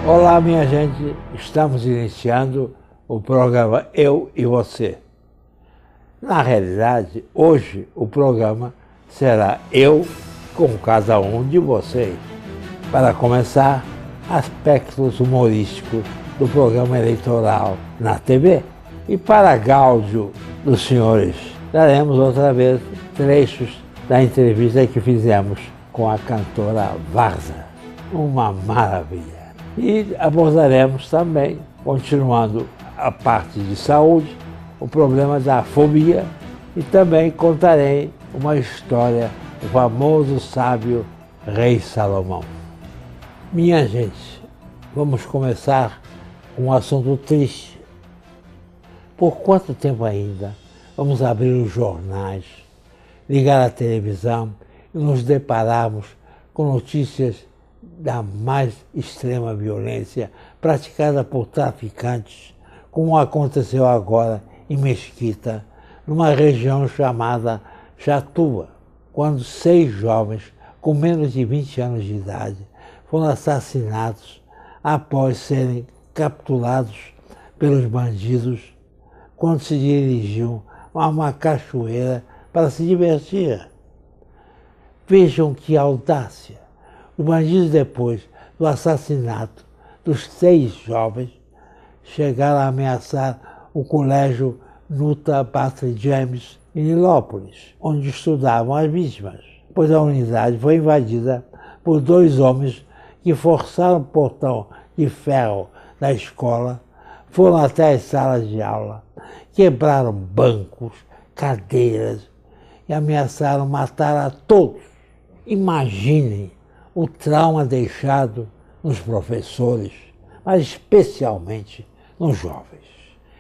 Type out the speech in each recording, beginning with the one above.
Olá, minha gente, estamos iniciando o programa Eu e Você. Na realidade, hoje o programa será eu com cada um de vocês. Para começar, aspectos humorísticos do programa eleitoral na TV. E para gáudio dos senhores, daremos outra vez trechos da entrevista que fizemos com a cantora Varza. Uma maravilha! E abordaremos também, continuando a parte de saúde, o problema da fobia e também contarei uma história do famoso sábio Rei Salomão. Minha gente, vamos começar com um assunto triste. Por quanto tempo ainda vamos abrir os jornais, ligar a televisão e nos depararmos com notícias da mais extrema violência praticada por traficantes, como aconteceu agora em Mesquita, numa região chamada Chatuba, quando 6 jovens com menos de 20 anos de idade foram assassinados após serem capturados pelos bandidos quando se dirigiam a uma cachoeira para se divertir. Vejam que audácia! Os bandidos, depois do assassinato dos 6 jovens, chegaram a ameaçar o colégio Nuta Patrick James em Nilópolis, onde estudavam as vítimas, pois a unidade foi invadida por 2 homens que forçaram o portão de ferro da escola, foram até as salas de aula, quebraram bancos, cadeiras e ameaçaram matar a todos. Imaginem o trauma deixado nos professores, mas especialmente nos jovens.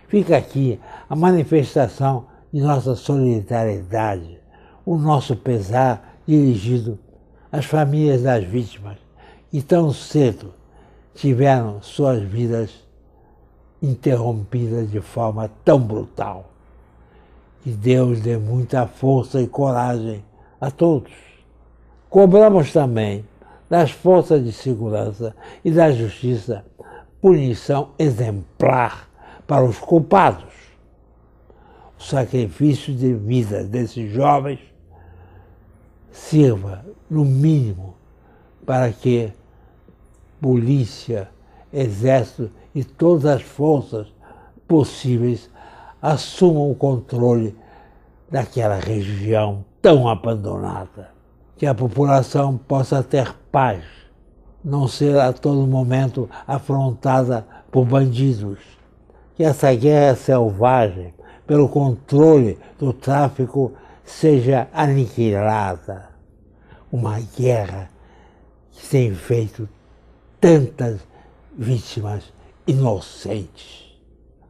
Fica aqui a manifestação de nossa solidariedade, o nosso pesar dirigido às famílias das vítimas que tão cedo tiveram suas vidas interrompidas de forma tão brutal. Que Deus dê muita força e coragem a todos. Cobramos também das forças de segurança e da justiça punição exemplar para os culpados. O sacrifício de vida desses jovens sirva, no mínimo, para que polícia, exército e todas as forças possíveis assumam o controle daquela região tão abandonada. Que a população possa ter paz, não ser a todo momento afrontada por bandidos. Que essa guerra selvagem pelo controle do tráfico seja aniquilada. Uma guerra que tem feito tantas vítimas inocentes.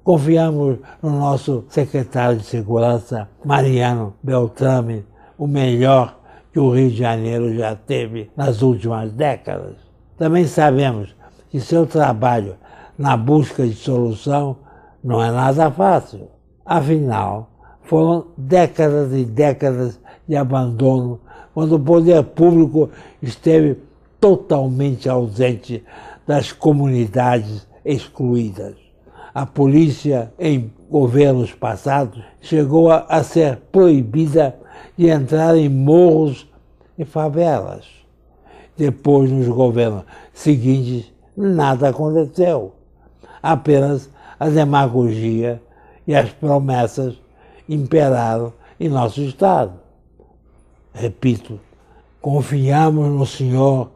Confiamos no nosso secretário de Segurança, Mariano Beltrame, o melhor que o Rio de Janeiro já teve nas últimas décadas. Também sabemos que seu trabalho na busca de solução não é nada fácil. Afinal, foram décadas e décadas de abandono quando o poder público esteve totalmente ausente das comunidades excluídas. A polícia, em governos passados, chegou a ser proibida de entrar em morros e favelas. Depois, nos governos seguintes, nada aconteceu. Apenas a demagogia e as promessas imperaram em nosso Estado. Repito, confiamos no senhor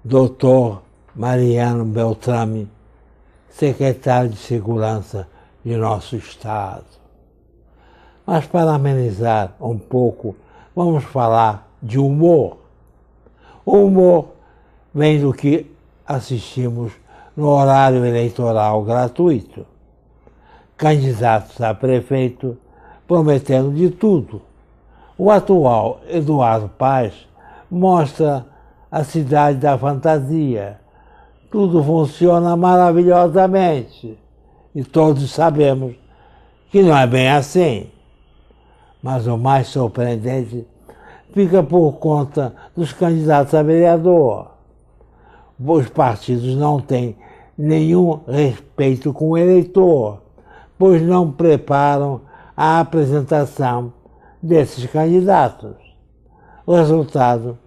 Dr. Mariano Beltrame, secretário de Segurança de nosso Estado. Mas para amenizar um pouco, vamos falar de humor. O humor vem do que assistimos no horário eleitoral gratuito. Candidatos a prefeito prometendo de tudo. O atual Eduardo Paes mostra a cidade da fantasia. Tudo funciona maravilhosamente. E todos sabemos que não é bem assim. Mas o mais surpreendente fica por conta dos candidatos a vereador. Os partidos não têm nenhum respeito com o eleitor, pois não preparam a apresentação desses candidatos. O resultado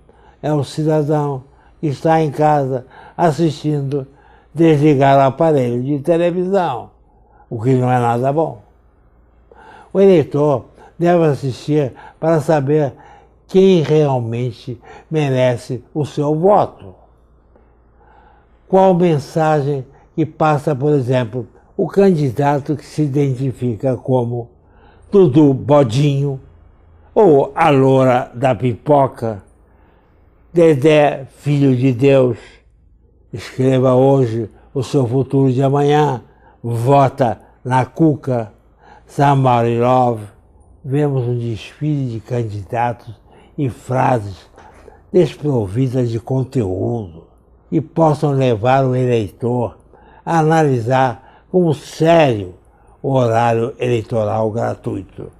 é o cidadão que está em casa assistindo desligar o aparelho de televisão, o que não é nada bom. O eleitor deve assistir para saber quem realmente merece o seu voto. Qual mensagem que passa, por exemplo, o candidato que se identifica como Dudu Bodinho, ou a loura da pipoca, Dedé, filho de Deus. Escreva hoje o seu futuro de amanhã, vota na Cuca, Somebody Love. Vemos um desfile de candidatos e frases desprovidas de conteúdo e possam levar o eleitor a analisar como sério o horário eleitoral gratuito.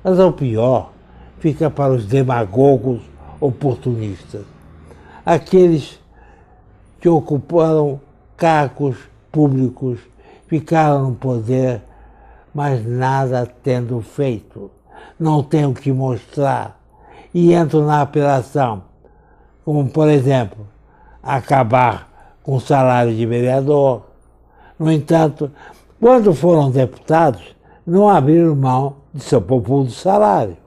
Mas o pior fica para os demagogos oportunistas, aqueles que ocuparam cargos públicos, ficaram no poder, mas nada tendo feito, não têm o que mostrar e entram na apelação, como por exemplo, acabar com o salário de vereador. No entanto, quando foram deputados, não abriram mão de seu populoso salário.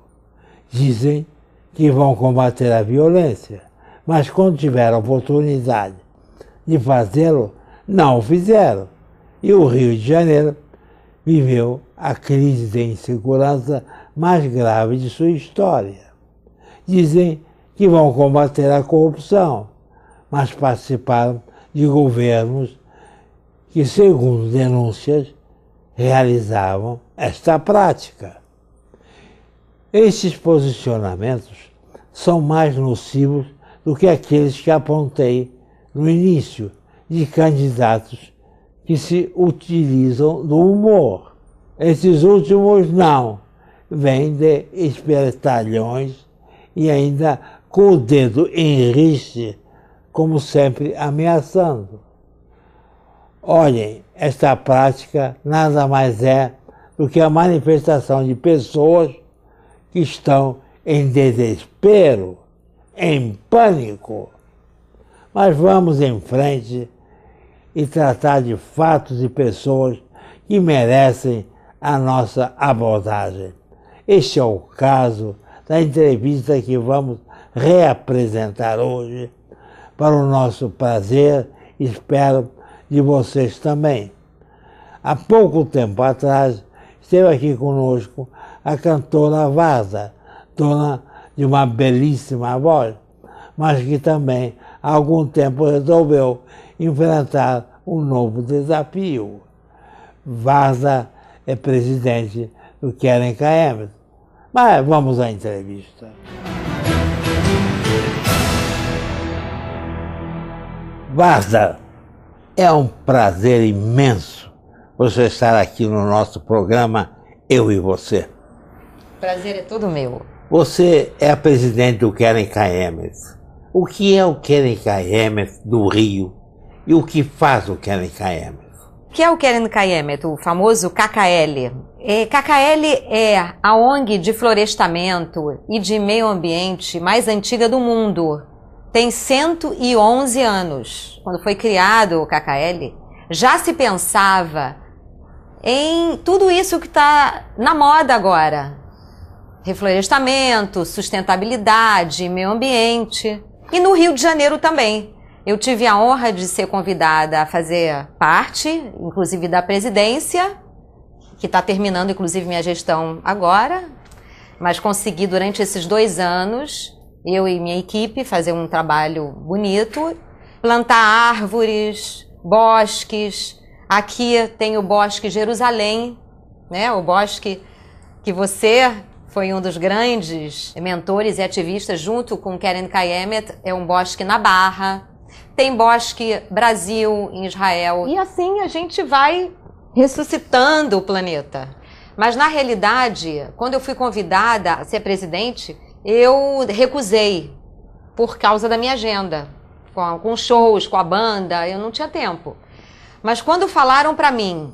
Dizem que vão combater a violência, mas quando tiveram a oportunidade de fazê-lo, não o fizeram. E o Rio de Janeiro viveu a crise de insegurança mais grave de sua história. Dizem que vão combater a corrupção, mas participaram de governos que, segundo denúncias, realizavam esta prática. Estes posicionamentos são mais nocivos do que aqueles que apontei no início, de candidatos que se utilizam do humor. Esses últimos não, vêm de espertalhões e ainda com o dedo em riste, como sempre ameaçando. Olhem, esta prática nada mais é do que a manifestação de pessoas que estão em desespero, em pânico. Mas vamos em frente e tratar de fatos e pessoas que merecem a nossa abordagem. Este é o caso da entrevista que vamos reapresentar hoje, para o nosso prazer, espero, de vocês também. Há pouco tempo atrás, esteve aqui conosco a cantora Vaza, dona de uma belíssima voz, mas que também há algum tempo resolveu enfrentar um novo desafio. Vaza é presidente do Querem KM. Mas vamos à entrevista. Vaza, é um prazer imenso você estar aqui no nosso programa Eu e Você. Prazer é todo meu. Você é a presidente do Querem KM. O que é o Querem KM do Rio e o que faz o Querem KM? O que é o Querem KM, o famoso KKL? KKL é a ONG de florestamento e de meio ambiente mais antiga do mundo. Tem 111 anos. Quando foi criado o KKL, já se pensava em tudo isso que está na moda agora. Reflorestamento, sustentabilidade, meio ambiente. E no Rio de Janeiro também. Eu tive a honra de ser convidada a fazer parte, inclusive da presidência, que está terminando, inclusive, minha gestão agora, mas consegui, durante esses 2 anos, eu e minha equipe, fazer um trabalho bonito, plantar árvores, bosques. Aqui tem o Bosque Jerusalém, né? O bosque que você foi um dos grandes mentores e ativistas, junto com Querem KM, é um bosque na Barra. Tem Bosque Brasil, em Israel. E assim a gente vai ressuscitando o planeta. Mas, na realidade, quando eu fui convidada a ser presidente, eu recusei por causa da minha agenda. Com shows, com a banda, eu não tinha tempo. Mas quando falaram para mim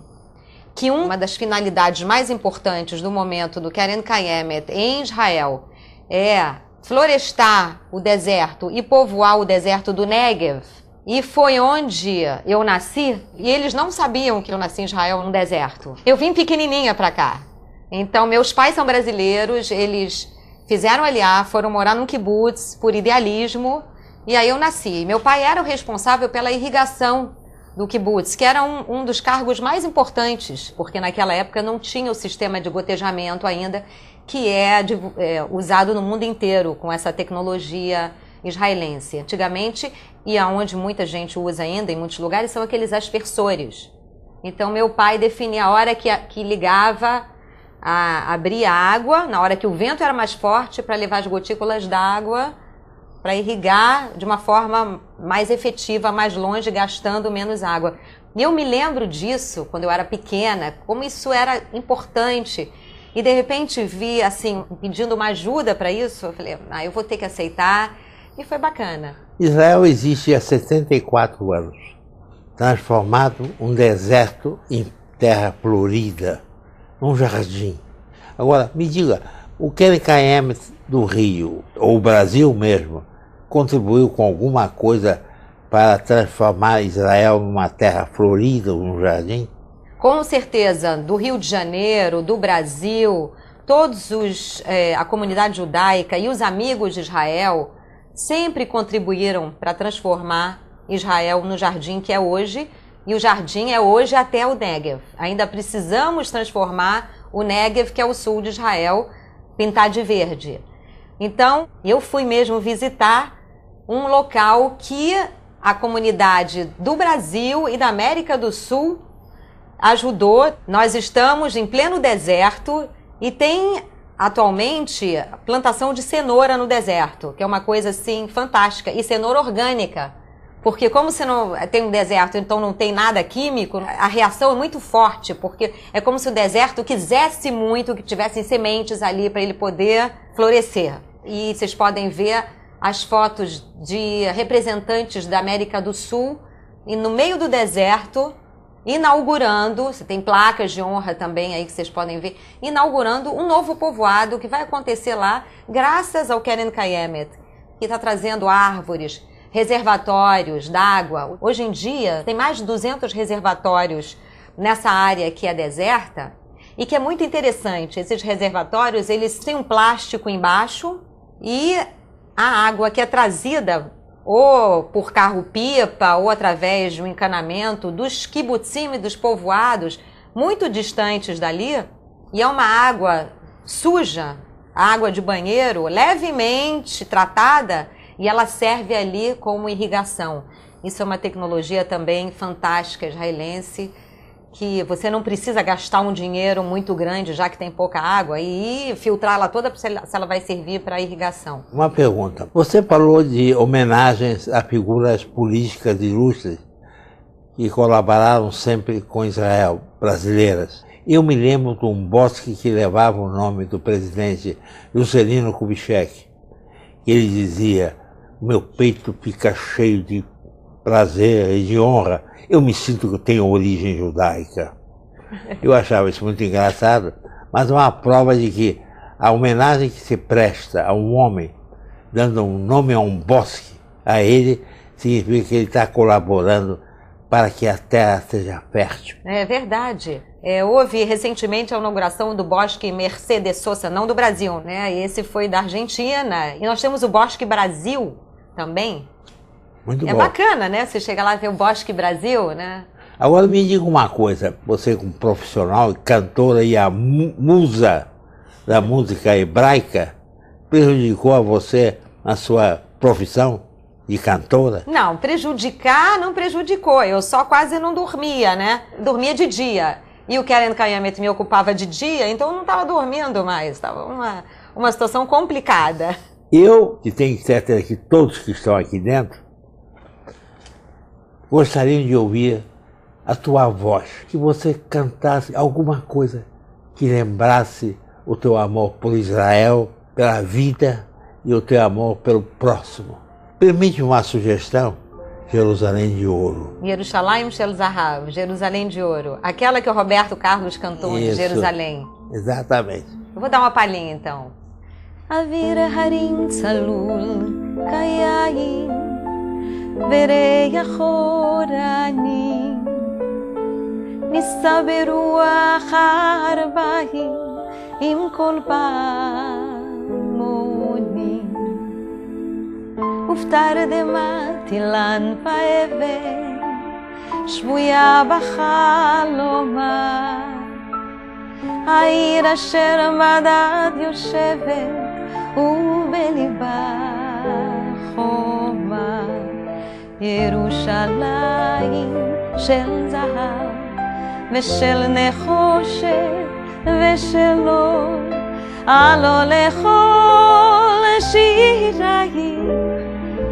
que uma das finalidades mais importantes do momento do Keren Kayemet em Israel é florestar o deserto e povoar o deserto do Negev, e foi onde eu nasci, e eles não sabiam que eu nasci em Israel, no deserto. Eu vim pequenininha para cá. Então, meus pais são brasileiros, eles fizeram aliá, foram morar num kibbutz por idealismo, e aí eu nasci. Meu pai era o responsável pela irrigação do kibbutz, que era um dos cargos mais importantes, porque naquela época não tinha o sistema de gotejamento ainda, que é usado no mundo inteiro com essa tecnologia israelense. Antigamente, e aonde muita gente usa ainda em muitos lugares, são aqueles aspersores. Então, meu pai definia a hora que ligava, abria a água, na hora que o vento era mais forte, para levar as gotículas d'água, para irrigar de uma forma mais efetiva, mais longe, gastando menos água. E eu me lembro disso, quando eu era pequena, como isso era importante. E, de repente, vi, assim, pedindo uma ajuda para isso. Eu falei, eu vou ter que aceitar. E foi bacana. Israel existe há 74 anos, transformado um deserto em terra florida, um jardim. Agora, me diga, o Keren Kayemet do Rio, ou o Brasil mesmo, contribuiu com alguma coisa para transformar Israel numa terra florida, um jardim? Com certeza, do Rio de Janeiro, do Brasil, a comunidade judaica e os amigos de Israel sempre contribuíram para transformar Israel no jardim que é hoje, e o jardim é hoje até o Negev. Ainda precisamos transformar o Negev, que é o sul de Israel, pintar de verde. Então, eu fui mesmo visitar um local que a comunidade do Brasil e da América do Sul ajudou. Nós estamos em pleno deserto e tem atualmente plantação de cenoura no deserto, que é uma coisa assim fantástica, e cenoura orgânica, porque como você não tem um deserto, então não tem nada químico, a reação é muito forte, porque é como se o deserto quisesse muito que tivessem sementes ali para ele poder florescer. E vocês podem ver as fotos de representantes da América do Sul e no meio do deserto, inaugurando, você tem placas de honra também aí que vocês podem ver, inaugurando um novo povoado que vai acontecer lá, graças ao Keren Kayemet, que está trazendo árvores, reservatórios d'água. Hoje em dia, tem mais de 200 reservatórios nessa área que é deserta, e que é muito interessante. Esses reservatórios, eles têm um plástico embaixo, e a água que é trazida ou por carro-pipa, ou através de um encanamento dos kibbutzim e dos povoados muito distantes dali, e é uma água suja, água de banheiro, levemente tratada, e ela serve ali como irrigação. Isso é uma tecnologia também fantástica israelense, que você não precisa gastar um dinheiro muito grande, já que tem pouca água, e filtrá-la toda se ela vai servir para irrigação. Uma pergunta. Você falou de homenagens a figuras políticas ilustres que colaboraram sempre com Israel, brasileiras. Eu me lembro de um bosque que levava o nome do presidente Juscelino Kubitschek. Ele dizia, meu peito fica cheio de prazer e de honra. Eu me sinto que eu tenho origem judaica. Eu achava isso muito engraçado, mas é uma prova de que a homenagem que se presta a um homem, dando um nome a um bosque, a ele, significa que ele está colaborando para que a terra seja fértil. É verdade. Houve recentemente a inauguração do Bosque Mercedes Sosa, não do Brasil, né? Esse foi da Argentina. E nós temos o Bosque Brasil também. Muito bom. É bacana, né? Você chega lá e vê o Bosque Brasil, né? Agora me diga uma coisa, você como profissional, cantora e a musa da música hebraica, prejudicou a você na sua profissão de cantora? Não, prejudicar não prejudicou, eu só quase não dormia, né? Dormia de dia. E o Keren Kayemet me ocupava de dia, então eu não estava dormindo mais, estava uma situação complicada. Eu, que tenho certeza que todos que estão aqui dentro, gostariam de ouvir a tua voz, que você cantasse alguma coisa que lembrasse o teu amor por Israel, pela vida e o teu amor pelo próximo. Permite uma sugestão Jerusalém de Ouro. Yerushalayim Shel Zahav, Jerusalém de Ouro. Aquela que o Roberto Carlos cantou de Jerusalém. Exatamente. Eu vou dar uma palhinha então. Avir harim tzalul kayayim vereach oranim nissa beruach harbahim im kol pamonim uftar dematilan paeven shvuya bachaloma העיר אשר מדד יושבת ובליבה חומה ירושלים של זהב ושל נחושת ושל אור הלא לכל שירייך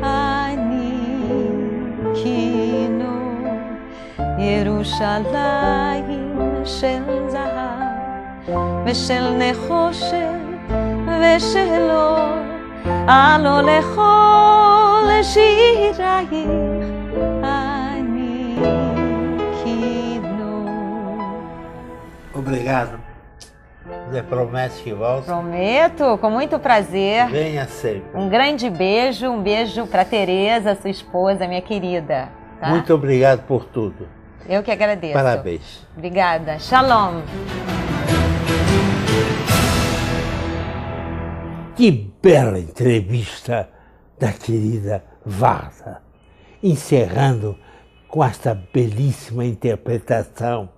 אני כינור ירושלים של זהב ושל נחושת ושל אור הלא לכל שירייך אני כינור. Obrigado. Você promete que volta? Prometo, com muito prazer. Venha sempre. Um grande beijo, um beijo para Tereza, sua esposa, minha querida. Tá? Muito obrigado por tudo. Eu que agradeço. Parabéns. Obrigada. Shalom. Que bela entrevista da querida Varda, encerrando com esta belíssima interpretação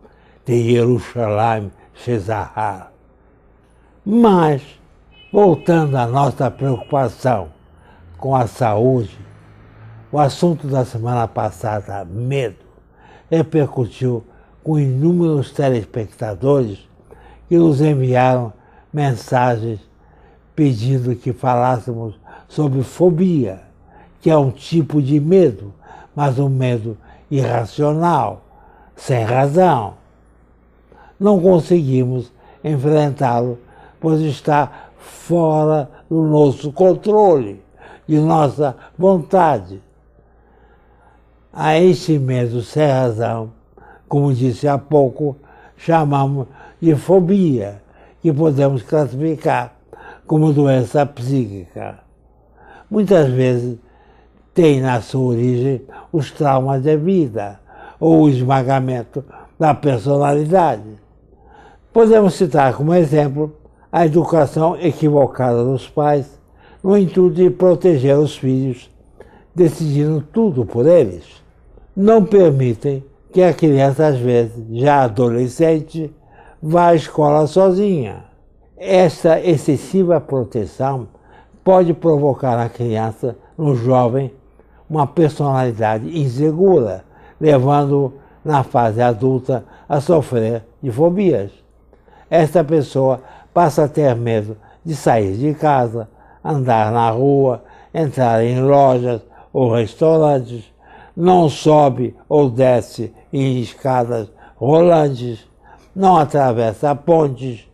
de Yerushalayim Shezahar. Mas, voltando à nossa preocupação com a saúde, o assunto da semana passada, medo, repercutiu com inúmeros telespectadores que nos enviaram mensagens pedindo que falássemos sobre fobia, que é um tipo de medo, mas um medo irracional, sem razão. Não conseguimos enfrentá-lo, pois está fora do nosso controle, de nossa vontade. A este medo sem razão, como disse há pouco, chamamos de fobia, que podemos classificar como doença psíquica. Muitas vezes tem na sua origem os traumas da vida ou o esmagamento da personalidade. Podemos citar como exemplo a educação equivocada dos pais no intuito de proteger os filhos, decidindo tudo por eles. Não permitem que a criança, às vezes, já adolescente, vá à escola sozinha. Esta excessiva proteção pode provocar na criança, no jovem, uma personalidade insegura, levando-o, na fase adulta, a sofrer de fobias. Esta pessoa passa a ter medo de sair de casa, andar na rua, entrar em lojas ou restaurantes, não sobe ou desce em escadas rolantes, não atravessa pontes,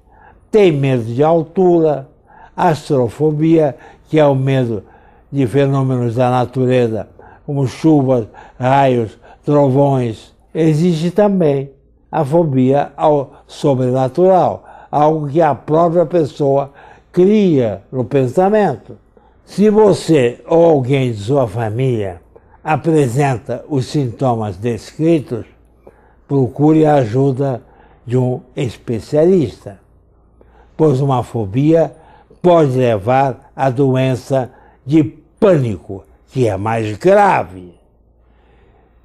tem medo de altura, astrofobia, que é o medo de fenômenos da natureza, como chuvas, raios, trovões. Existe também a fobia ao sobrenatural, algo que a própria pessoa cria no pensamento. Se você ou alguém de sua família apresenta os sintomas descritos, procure a ajuda de um especialista, pois uma fobia pode levar à doença de pânico, que é mais grave.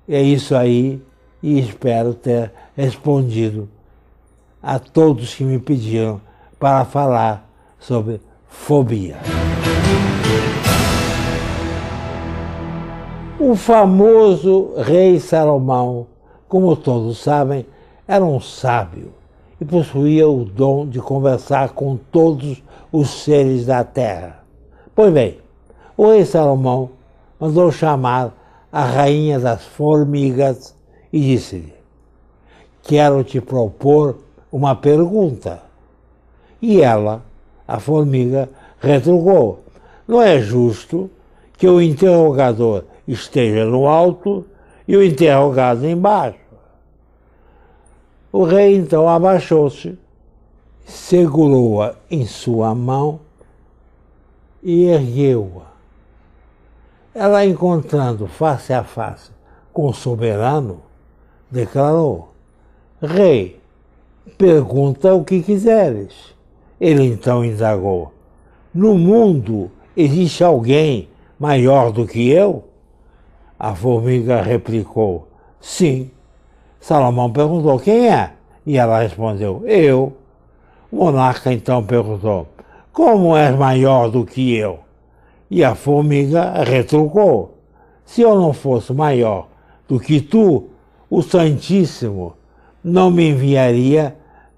É isso aí, e espero ter respondido a todos que me pediram para falar sobre fobia. O famoso rei Salomão, como todos sabem, era um sábio e possuía o dom de conversar com todos os seres da terra. Pois bem, o rei Salomão mandou chamar a rainha das formigas e disse-lhe: quero te propor uma pergunta. E ela, a formiga, retrucou: não é justo que o interrogador esteja no alto e o interrogado embaixo. O rei então abaixou-se, segurou-a em sua mão e ergueu-a. Ela, encontrando face a face com o soberano, declarou: Rei, pergunta o que quiseres. Ele então indagou: No mundo existe alguém maior do que eu? A formiga replicou: Sim. Salomão perguntou: Quem é? E ela respondeu: Eu. O monarca então perguntou: Como és maior do que eu? E a formiga retrucou: Se eu não fosse maior do que tu, o Santíssimo não me enviaria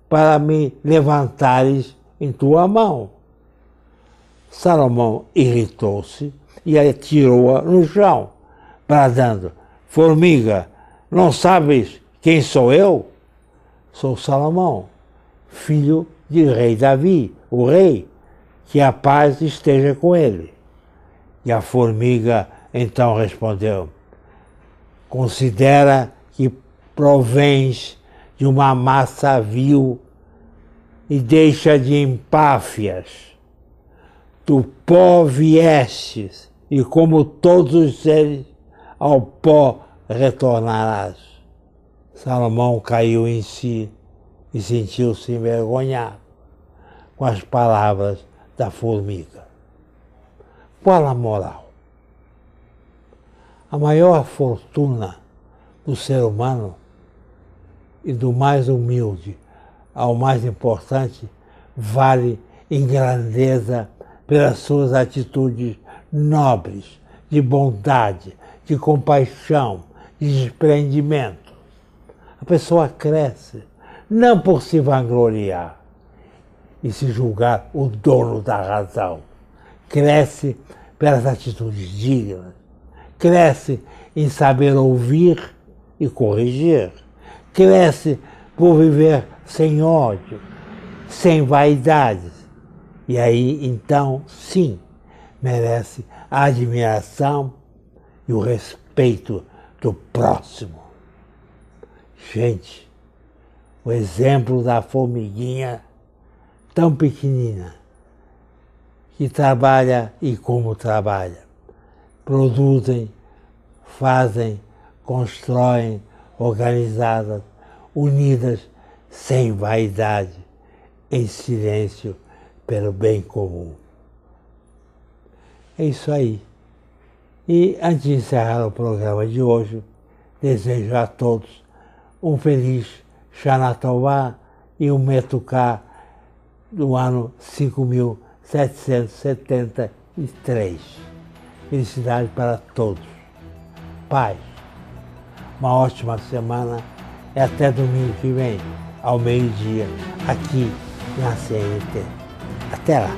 para me levantares em tua mão. Salomão irritou-se e atirou-a no chão, bradando: Formiga, não sabes quem sou eu? Sou Salomão, filho de rei Davi, o rei, que a paz esteja com ele. E a formiga então respondeu: Considera que provens de uma massa vil e deixa de empáfias. Do pó viestes, e como todos os seres, ao pó retornarás. Salomão caiu em si e sentiu-se envergonhado com as palavras da formiga. Qual a moral? A maior fortuna do ser humano, e do mais humilde ao mais importante, vale em grandeza pelas suas atitudes nobres, de bondade, de compaixão, de desprendimento. A pessoa cresce, não por se vangloriar e se julgar o dono da razão. Cresce pelas atitudes dignas, cresce em saber ouvir e corrigir, cresce por viver sem ódio, sem vaidades. E aí, então, sim, merece a admiração e o respeito do próximo. Gente, o exemplo da formiguinha tão pequenina, que trabalha e como trabalha. Produzem, fazem, constroem, organizadas, unidas, sem vaidade, em silêncio, pelo bem comum. É isso aí. E antes de encerrar o programa de hoje, desejo a todos um feliz Shana Tová e um Metuká do ano 5773. Felicidade para todos. Paz. Uma ótima semana e até domingo que vem, ao meio-dia, aqui na CNT. Até lá!